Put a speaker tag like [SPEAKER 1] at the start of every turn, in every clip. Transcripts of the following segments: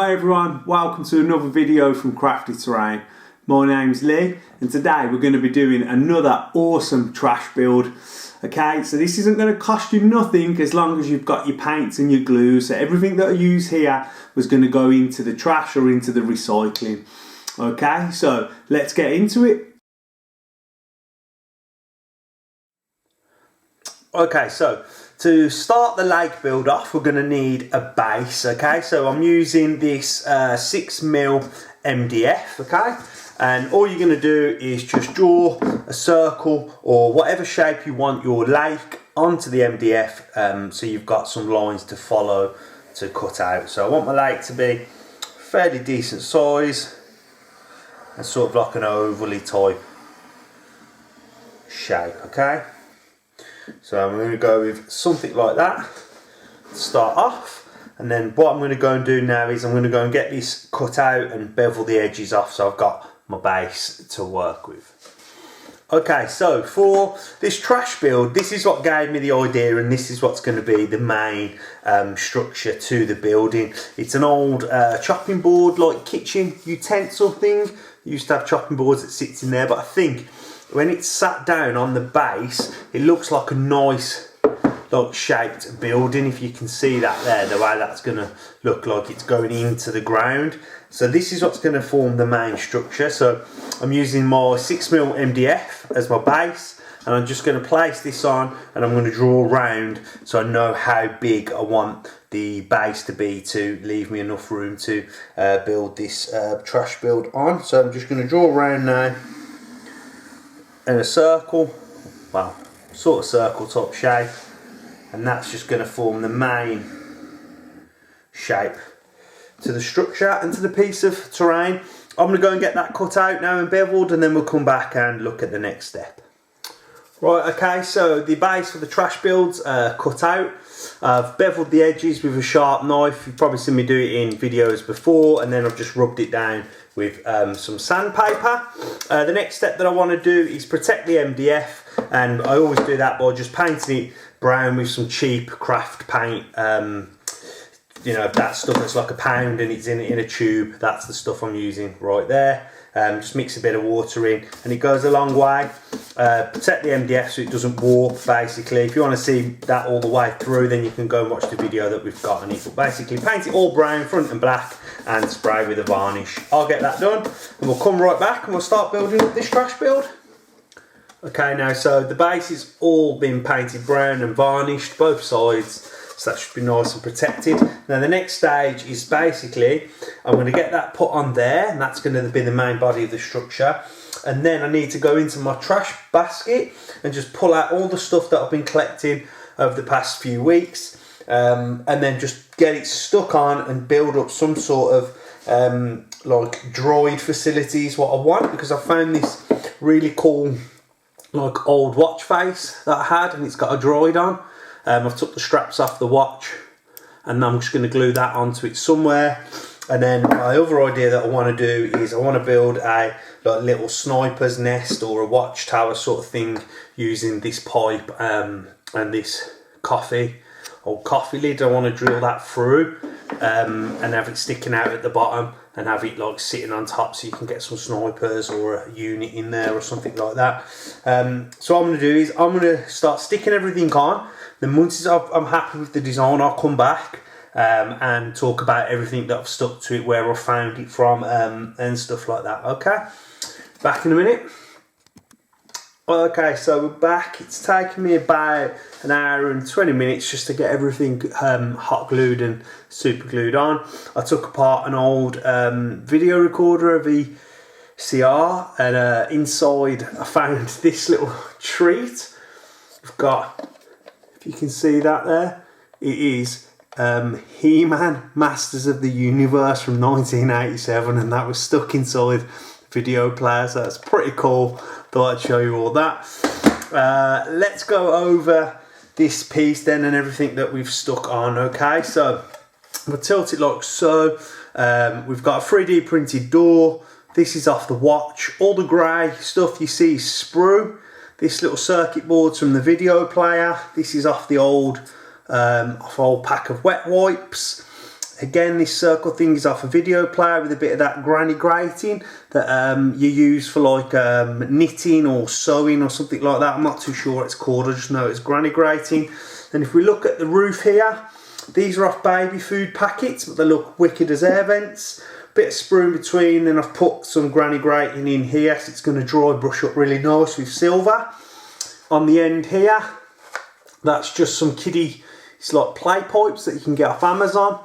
[SPEAKER 1] Hi everyone, welcome to another video from Crafty Terrain. My name's Lee and today we're going to be doing another awesome trash build. Okay, so this isn't going to cost you nothing as long as you've got your paints and your glue. So everything that I use here was going to go into the trash or into the recycling. Okay, so let's get into it. Okay, so to start the lake build off, we're going to need a base. Okay, so I'm using this 6mm MDF. Okay, and all you're going to do is just draw a circle or whatever shape you want your lake onto the MDF, so you've got some lines to follow to cut out. So I want my lake to be fairly decent size and sort of like an overly type shape. Okay, so I'm going to go with something like that to start off, and then what I'm going to go and do now is I'm going to go and get this cut out and bevel the edges off so I've got my base to work with. Okay, so for this trash build, this is what gave me the idea, and this is what's going to be the main structure to the building. It's an old chopping board, like kitchen utensil thing. You used to have chopping boards that sits in there, but I think when it's sat down on the base, it looks like a nice like shaped building. If you can see that there, the way that's going to look like it's going into the ground. So this is what's going to form the main structure. So I'm using my 6mm MDF as my base, and I'm just going to place this on and I'm going to draw around so I know how big I want the base to be to leave me enough room to build this trash build on. So I'm just going to draw around now in a circle, well, sort of circle top shape, and that's just going to form the main shape to the structure and to the piece of terrain. I'm going to go and get that cut out now and beveled, and then we'll come back and look at the next step. Right, okay, so the base for the trash build's cut out. I've beveled the edges with a sharp knife. You've probably seen me do it in videos before, and then I've just rubbed it down with some sandpaper. The next step that I want to do is protect the MDF, and I always do that by just painting it brown with some cheap craft paint. You know, that stuff that's like £1 and it's in a tube, that's the stuff I'm using right there. Just mix a bit of water in and it goes a long way. Protect the MDF so it doesn't warp, basically. If you want to see that all the way through, then you can go and watch the video that we've got on it. But basically paint it all brown, front and back, and spray with a varnish. I'll get that done and we'll come right back and we'll start building up this trash build. Okay, now so the base has all been painted brown and varnished, both sides. So that should be nice and protected. Now the next stage is basically, I'm going to get that put on there, and that's going to be the main body of the structure. And then I need to go into my trash basket and just pull out all the stuff that I've been collecting over the past few weeks. And then just get it stuck on and build up some sort of like droid facilities, what I want, because I found this really cool like old watch face that I had, and it's got a droid on. I've took the straps off the watch and I'm just going to glue that onto it somewhere. And then my other idea that I want to do is I want to build a like little sniper's nest or a watchtower sort of thing using this pipe and this old coffee lid. I want to drill that through and have it sticking out at the bottom and have it like sitting on top so you can get some snipers or a unit in there or something like that. So what I'm going to do is I'm going to start sticking everything on. Then once I'm happy with the design, I'll come back and talk about everything that I've stuck to it, where I found it from, and stuff like that. Okay, back in a minute. Okay, so we're back. It's taken me about an hour and 20 minutes just to get everything hot glued and super glued on. I took apart an old video recorder, a VCR, and inside I found this little treat. We've got, if you can see that there, it is He-Man Masters of the Universe from 1987, and that was stuck inside video player, so that's pretty cool. Thought I'd show you all that. Let's go over this piece then and everything that we've stuck on. Okay, so we'll tilt it like so. We've got a 3D printed door. This is off the watch. All the grey stuff you see is sprue. This little circuit board's from the video player. This is off the old pack of wet wipes. Again, this circle thing is off a video player with a bit of that granny grating that you use for like knitting or sewing or something like that. I'm not too sure what it's called, I just know it's granny grating. And if we look at the roof here, these are off baby food packets, but they look wicked as air vents. Bit of sprue in between, then I've put some granny grating in here, so it's going to dry brush up really nice with silver. On the end here, that's just some kiddie, it's like play pipes that you can get off Amazon.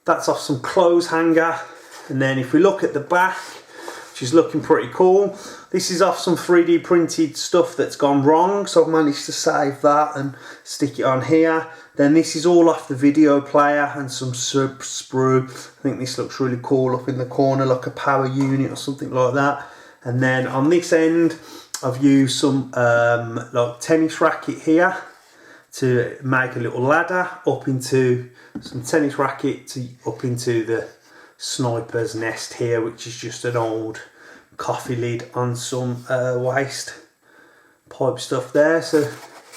[SPEAKER 1] That's off some clothes hanger. And then if we look at the back, which is looking pretty cool, this is off some 3D printed stuff that's gone wrong, so I've managed to save that and stick it on here. Then this is all off the video player and some sprue. I think this looks really cool up in the corner, like a power unit or something like that. And then on this end, I've used some like tennis racket here to make a little ladder up into some tennis racket up into the sniper's nest here, which is just an old coffee lid on some waste pipe stuff there. So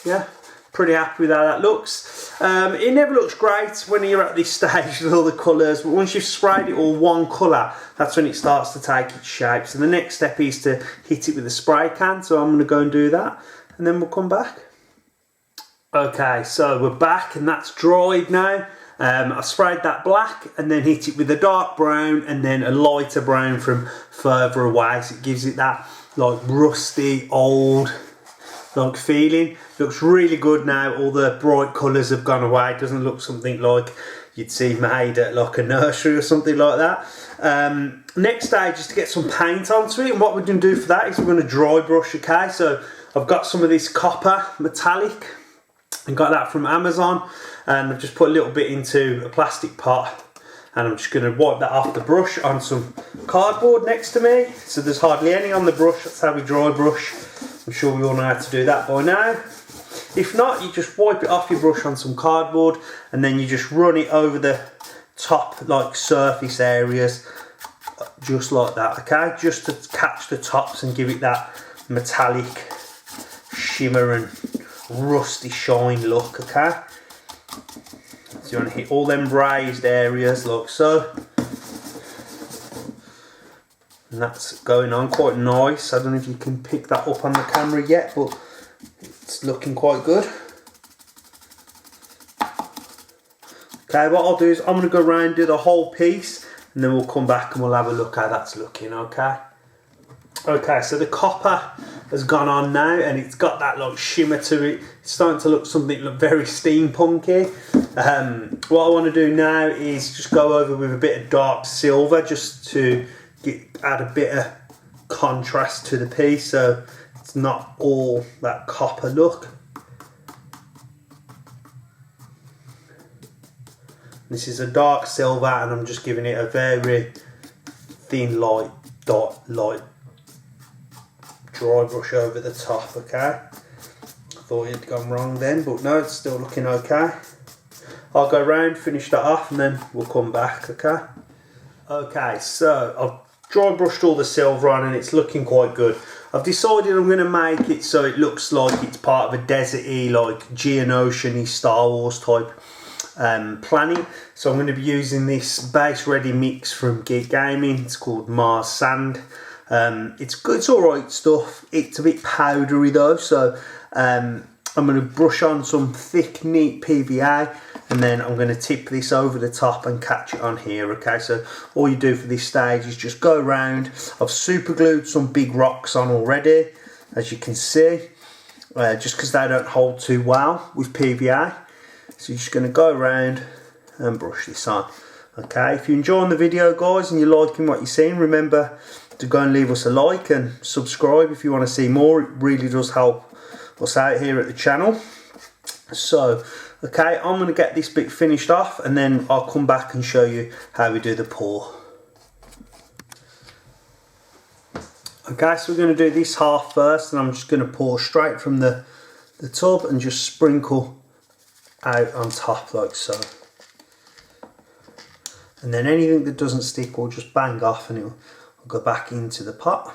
[SPEAKER 1] yeah, pretty happy with how that looks. It never looks great when you're at this stage with all the colours, but once you've sprayed it all one colour, that's when it starts to take its shape. So the next step is to hit it with a spray can, so I'm going to go and do that and then we'll come back. Okay, so we're back and that's dried now. I sprayed that black and then hit it with a dark brown and then a lighter brown from further away, so it gives it that like rusty old like feeling. Looks really good now, all the bright colours have gone away. It doesn't look something like you'd see made at like a nursery or something like that. Next stage is to get some paint onto it, and what we're going to do for that is we're going to dry brush. Okay, so I've got some of this copper metallic, I got that from Amazon, and I've just put a little bit into a plastic pot and I'm just going to wipe that off the brush on some cardboard next to me, so there's hardly any on the brush. That's how we dry brush. I'm sure we all know how to do that by now. If not, you just wipe it off your brush on some cardboard and then you just run it over the top like surface areas just like that, okay, just to catch the tops and give it that metallic shimmer and rusty shine look, okay. So you want to hit all them raised areas like so, and that's going on quite nice. I don't know if you can pick that up on the camera yet, but it's looking quite good. Okay, what I'll do is I'm going to go around and do the whole piece and then we'll come back and we'll have a look how that's looking, okay. Okay, so the copper has gone on now and it's got that like shimmer to it. It's starting to look something very steampunky. What I want to do now is just go over with a bit of dark silver just to add a bit of contrast to the piece, so it's not all that copper look. This is a dark silver and I'm just giving it a very thin light dry brush over the top, okay. I thought it had gone wrong then, but no, it's still looking okay. I'll go around, finish that off and then we'll come back, okay. Okay, so I've dry brushed all the silver on and it's looking quite good. I've decided I'm going to make it so it looks like it's part of a desert-y, like Geonosian-y Star Wars type planning. So I'm going to be using this base ready mix from Geek Gaming. It's called Mars Sand. It's good, it's alright stuff. It's a bit powdery though, so I'm going to brush on some thick neat PVA and then I'm going to tip this over the top and catch it on here, okay. So all you do for this stage is just go around. I've super glued some big rocks on already, as you can see, just because they don't hold too well with PVA. So you're just going to go around and brush this on, okay. If you're enjoying the video guys and you're liking what you're seeing, remember to go and leave us a like and subscribe if you want to see more. It really does help us out here at the channel. So okay, I'm going to get this bit finished off and then I'll come back and show you how we do the pour. Okay, so we're going to do this half first and I'm just going to pour straight from the tub and just sprinkle out on top like so. And then anything that doesn't stick will just bang off and it'll go back into the pot.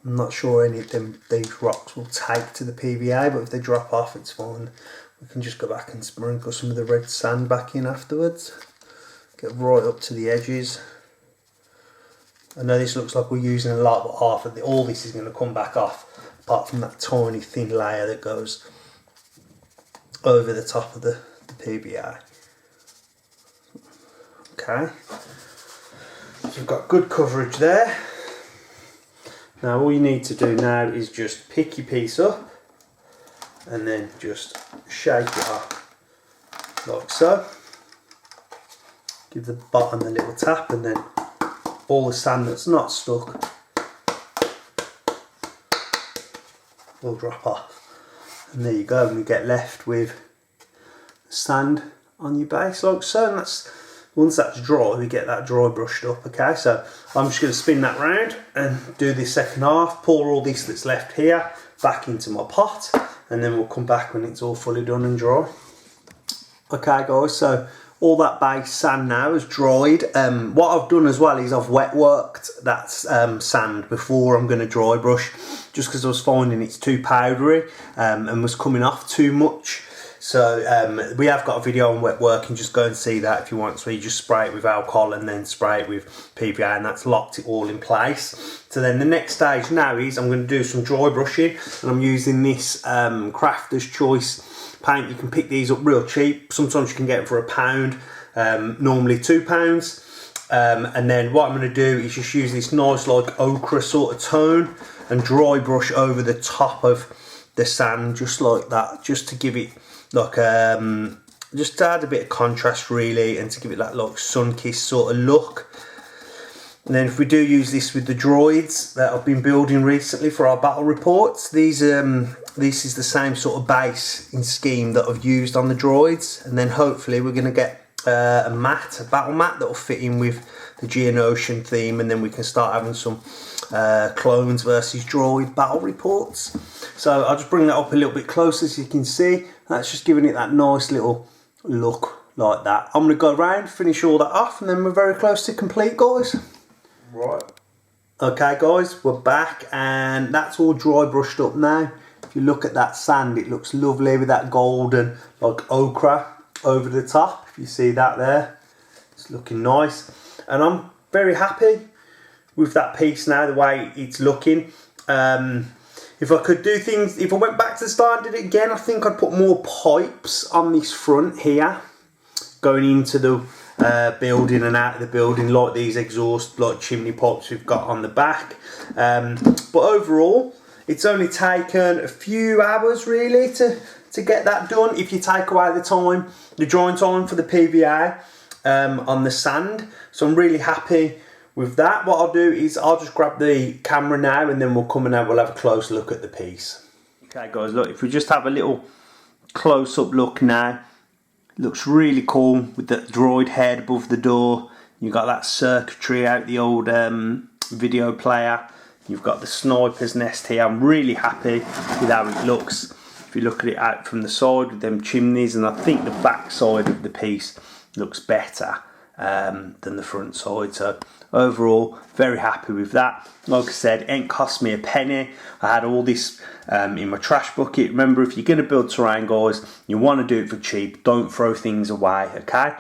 [SPEAKER 1] I'm not sure any of these rocks will take to the PVA, but if they drop off it's fine. We can just go back and sprinkle some of the red sand back in afterwards. Get right up to the edges. I know this looks like we're using a lot, but half of all this is going to come back off, apart from that tiny thin layer that goes over the top of the PVA. Okay, so you've got good coverage there. Now all you need to do now is just pick your piece up and then just shake it up like so. Give the bottom a little tap and then all the sand that's not stuck will drop off. And there you go, and you get left with sand on your base like so. And once that's dry, we get that dry brushed up. Okay, so I'm just going to spin that round and do the second half, pour all this that's left here back into my pot, and then we'll come back when it's all fully done and dry. Okay guys, so all that base sand now is dried. What I've done as well is I've wet worked that sand before I'm going to dry brush, just because I was finding it's too powdery and was coming off too much. So we have got a video on wet work, and just go and see that if you want. So you just spray it with alcohol and then spray it with PVA, and that's locked it all in place. So then the next stage now is I'm going to do some dry brushing, and I'm using this Crafter's Choice paint. You can pick these up real cheap. Sometimes you can get them for £1, normally £2. And then what I'm going to do is just use this nice like ochre sort of tone and dry brush over the top of the sand, just like that, just to give it like just to add a bit of contrast really, and to give it that like sun-kissed sort of look. And then if we do use this with the droids that I've been building recently for our battle reports, this is the same sort of base in scheme that I've used on the droids. And then hopefully we're going to get a battle mat that will fit in with the Geonosian theme, and then we can start having some clones versus droid battle reports. So I'll just bring that up a little bit closer so you can see. That's just giving it that nice little look like that. I'm going to go around, finish all that off, and then we're very close to complete, guys. Right. Okay guys, we're back, and that's all dry brushed up now. If you look at that sand, it looks lovely with that golden like ochre over the top. If you see that there, it's looking nice, and I'm very happy with that piece now, the way it's looking. If I could do things, if I went back to the start and did it again, I think I'd put more pipes on this front here going into the building and out of the building, like these exhaust like chimney pipes we've got on the back. But overall it's only taken a few hours really to get that done, if you take away the drying time for the PVA on the sand. So I'm really happy with that. What I'll do is I'll just grab the camera now, and then we'll come and we'll have a close look at the piece. Okay guys, look, if we just have a little close-up look now, it looks really cool with the droid head above the door. You've got that circuitry out the old video player. You've got the sniper's nest here. I'm really happy with how it looks. If you look at it out from the side with them chimneys, and I think the back side of the piece looks better than the front side. So overall, very happy with that. Like I said, it ain't cost me a penny. I had all this in my trash bucket. Remember, if you're going to build terrain, guys, you want to do it for cheap. Don't throw things away, okay?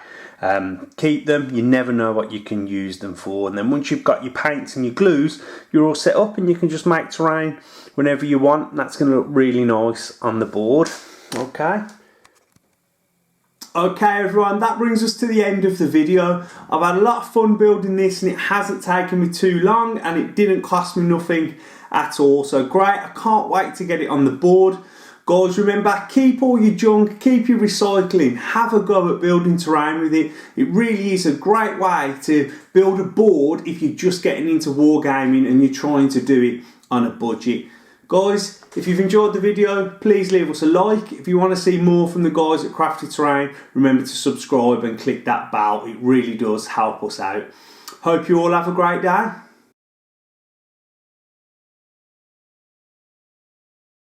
[SPEAKER 1] Keep them. You never know what you can use them for. And then once you've got your paints and your glues, you're all set up, and you can just make terrain whenever you want. And that's going to look really nice on the board, okay? Okay everyone, that brings us to the end of the video. I've had a lot of fun building this, and it hasn't taken me too long, and it didn't cost me nothing at all. So great, I can't wait to get it on the board. Guys, remember, keep all your junk, keep your recycling, have a go at building terrain with it. It really is a great way to build a board if you're just getting into wargaming and you're trying to do it on a budget. Guys, if you've enjoyed the video, please leave us a like. If you want to see more from the guys at Crafty Terrain, remember to subscribe and click that bell. It really does help us out. Hope you all have a great day.